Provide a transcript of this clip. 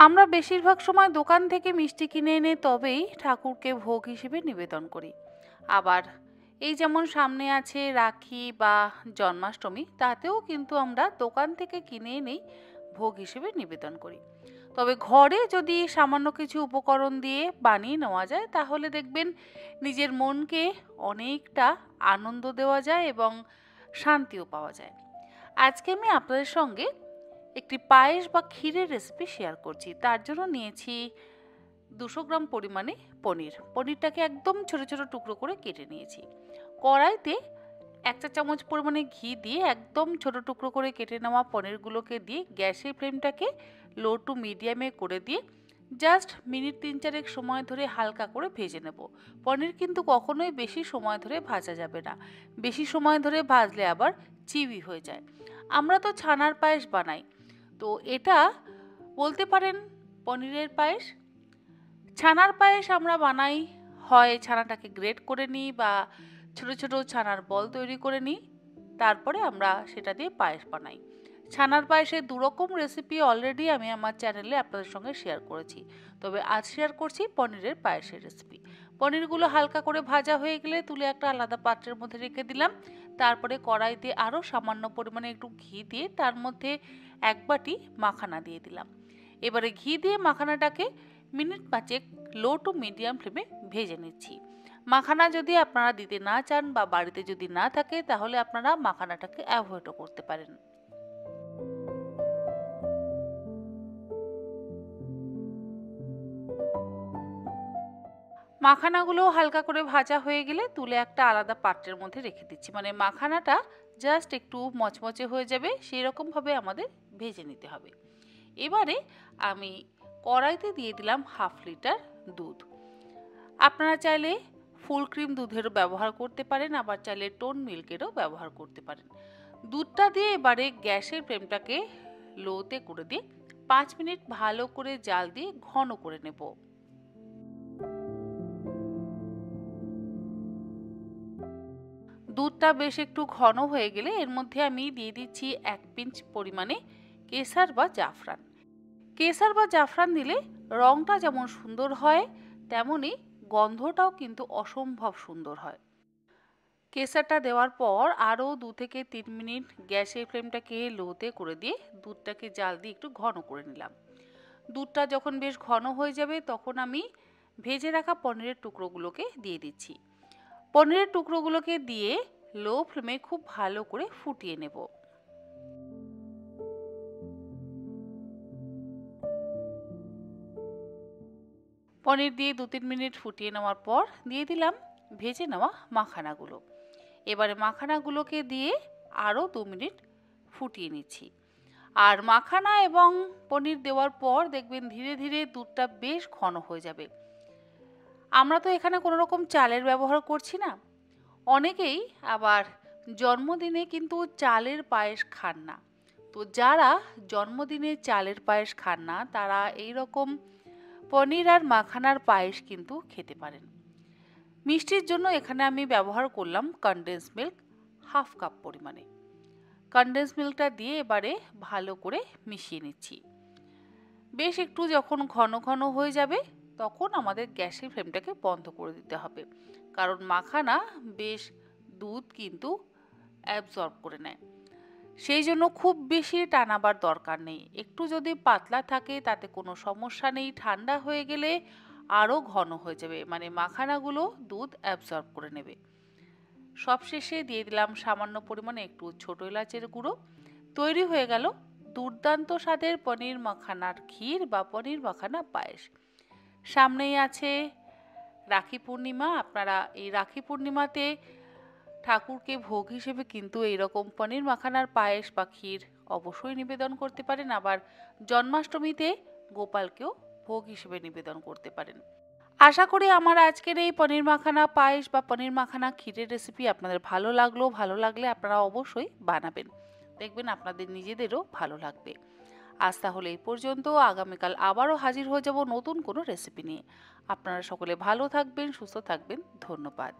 আমরা বেশিরভাগ সময় দোকান থেকে মিষ্টি কিনে এনে তবেই ঠাকুরকে ভোগ হিসেবে নিবেদন করি। আবার এই যেমন সামনে আছে রাখি বা জন্মাষ্টমী, তাতেও কিন্তু আমরা দোকান থেকে কিনে এনেই ভোগ হিসেবে নিবেদন করি। তবে ঘরে যদি সামান্য কিছু উপকরণ দিয়ে বানিয়ে নেওয়া যায় তাহলে দেখবেন নিজের মনকে অনেকটা আনন্দ দেওয়া যায় এবং শান্তিও পাওয়া যায়। আজকে আমি আপনাদের সঙ্গে একটি পায়েস বা ক্ষীরের রেসিপি শেয়ার করছি। তার জন্য নিয়েছি 200 গ্রাম পরিমাণে পনিরটাকে একদম ছোট ছোট টুকরো করে কেটে নিয়েছি। কড়াইতে 1 চা চামচ পরিমাণে ঘি দিয়ে একদম ছোট টুকরো করে কেটে নেওয়া পনিরগুলোকে দিয়ে গ্যাসের ফ্লেমটাকে লো টু মিডিয়ামে করে দিয়ে জাস্ট মিনিট 3-4 সময় ধরে হালকা করে ভেজে নেব। পনির কিন্তু কখনোই বেশি সময় ধরে ভাজা যাবে না, বেশি সময় ধরে ভাজলে আবার চিবি হয়ে যায়। আমরা তো ছানার পায়েস বানাই, তো এটা বলতে পারেন পনিরের পায়েস। ছানার পায়েস আমরা বানাই, হয় ছানাটাকে গ্রেট করে নিই বা ছোট ছোট ছানার বল তৈরি করে নিই, তারপরে আমরা সেটা দিয়ে পায়েস বানাই। ছানার পায়েসের দুরকম রেসিপি অলরেডি আমি আমার চ্যানেলে আপনাদের সঙ্গে শেয়ার করেছি, তবে আজ শেয়ার করছি পনিরের পায়েসের রেসিপি। পনিরগুলো হালকা করে ভাজা হয়ে গেলে তুলে একটা আলাদা পাত্রের মধ্যে রেখে দিলাম। তারপরে কড়াইতে আরও সামান্য পরিমাণে একটু ঘি দিয়ে তার মধ্যে 1 বাটি মাখানা দিয়ে দিলাম। এবারে ঘি দিয়ে মাখানাটাকে মিনিট 5 লো টু মিডিয়াম ফ্লেমে ভেজে নিচ্ছি। মাখানা যদি আপনারা দিতে না চান বা বাড়িতে যদি না থাকে তাহলে আপনারা মাখানাটাকে অ্যাভয়েডও করতে পারেন। মাখানাগুলো হালকা করে ভাজা হয়ে গেলে তুলে একটা আলাদা পাত্রের মধ্যে রেখে দিচ্ছি। মানে মাখানাটা জাস্ট একটু মচমচে হয়ে যাবে সেই রকম ভাবে আমাদের ভেজে নিতে হবে। এবারে আমি কড়াইতে দিয়ে দিলাম 1/2 লিটার দুধ। আপনারা চাইলে ফুল ক্রিম দুধেরও ব্যবহার করতে পারেন, আবার চাইলে টোন মিল্কেরও ব্যবহার করতে পারেন। দুধটা দিয়ে এবারে গ্যাসের ফ্লেমটাকে লোতে করে দিয়ে 5 মিনিট ভালো করে জাল দিয়ে ঘন করে নেব। দুধটা বেশ একটু ঘন হয়ে গেলে এর মধ্যে আমি দিয়ে দিচ্ছি 1 পিঞ্চ পরিমাণে কেশর বা জাফরান। কেশর বা জাফরান দিলে রংটা যেমন সুন্দর হয়, তেমনি গন্ধটাও কিন্তু অসম্ভব সুন্দর হয়। কেশরটা দেওয়ার পর আরও 2 থেকে 3 মিনিট গ্যাসের ফ্লেমটাকে লোতে করে দিয়ে দুধটাকে জাল দিয়ে একটু ঘন করে নিলাম। দুধটা যখন বেশ ঘন হয়ে যাবে তখন আমি ভেজে রাখা পনিরের টুকরোগুলোকে দিয়ে দিচ্ছি। পনিরের টুকরোগুলোকে দিয়ে লো ফ্লেমে খুব ভালো করে ফুটিয়ে নেব। পনির দিয়ে 2-3 মিনিট ফুটিয়ে নেওয়ার পর দিয়ে দিলাম ভেজে নেওয়া মাখানাগুলো। এবারে মাখানাগুলোকে দিয়ে আরও 2 মিনিট ফুটিয়ে নিচ্ছি। আর মাখানা এবং পনির দেওয়ার পর দেখবেন ধীরে ধীরে দুধটা বেশ ঘন হয়ে যাবে। আমরা তো এখানে কোনো রকম চালের ব্যবহার করছি না। অনেকেই আবার জন্মদিনে কিন্তু চালের পায়েস খান না। তো যারা জন্মদিনে চালের পায়েস খান না তারা এই রকম পনির আর মাখানার পায়েস কিন্তু খেতে পারেন। মিষ্টির জন্য এখানে আমি ব্যবহার করলাম কনডেন্স মিল্ক 1/2 কাপ পরিমাণে। কনডেন্স মিল্কটা দিয়ে এবারে ভালো করে মিশিয়ে নিচ্ছি। বেশ একটু যখন ঘন ঘন হয়ে যাবে তখন আমাদের গ্যাসের ফ্লেমটাকে বন্ধ করে দিতে হবে, কারণ মাখানা বেশ দুধ কিন্তু অ্যাবজর্ব করে নেয়। সেই জন্য খুব বেশি টানাবার দরকার নেই, একটু যদি পাতলা থাকে তাতে কোনো সমস্যা নেই। ঠান্ডা হয়ে গেলে আরও ঘন হয়ে যাবে, মানে মাখানাগুলো দুধ অ্যাবজর্ব করে নেবে। সবশেষে দিয়ে দিলাম সামান্য পরিমাণে একটু ছোট এলাচের গুঁড়ো। তৈরি হয়ে গেল দুর্দান্ত স্বাদের পনির মাখানার ক্ষীর বা পনির মাখানা পায়েস। সামনেই আছে রাখি পূর্ণিমা। আপনারা এই রাখি পূর্ণিমাতে ঠাকুরকে ভোগ হিসেবে কিন্তু এইরকম পনির মাখানার পায়েস বা ক্ষীর অবশ্যই নিবেদন করতে পারেন। আবার জন্মাষ্টমীতে গোপালকেও ভোগ হিসেবে নিবেদন করতে পারেন। আশা করি আমার আজকের এই পনির মাখানা পায়েস বা পনির মাখানা ক্ষীরের রেসিপি আপনাদের ভালো লাগলো। ভালো লাগলে আপনারা অবশ্যই বানাবেন, দেখবেন আপনাদের নিজেদেরও ভালো লাগবে। আজ তাহলে এই পর্যন্ত। আগামীকাল আবারও হাজির হয়ে যাব নতুন কোনো রেসিপি নিয়ে। আপনারা সকলে ভালো থাকবেন, সুস্থ থাকবেন। ধন্যবাদ।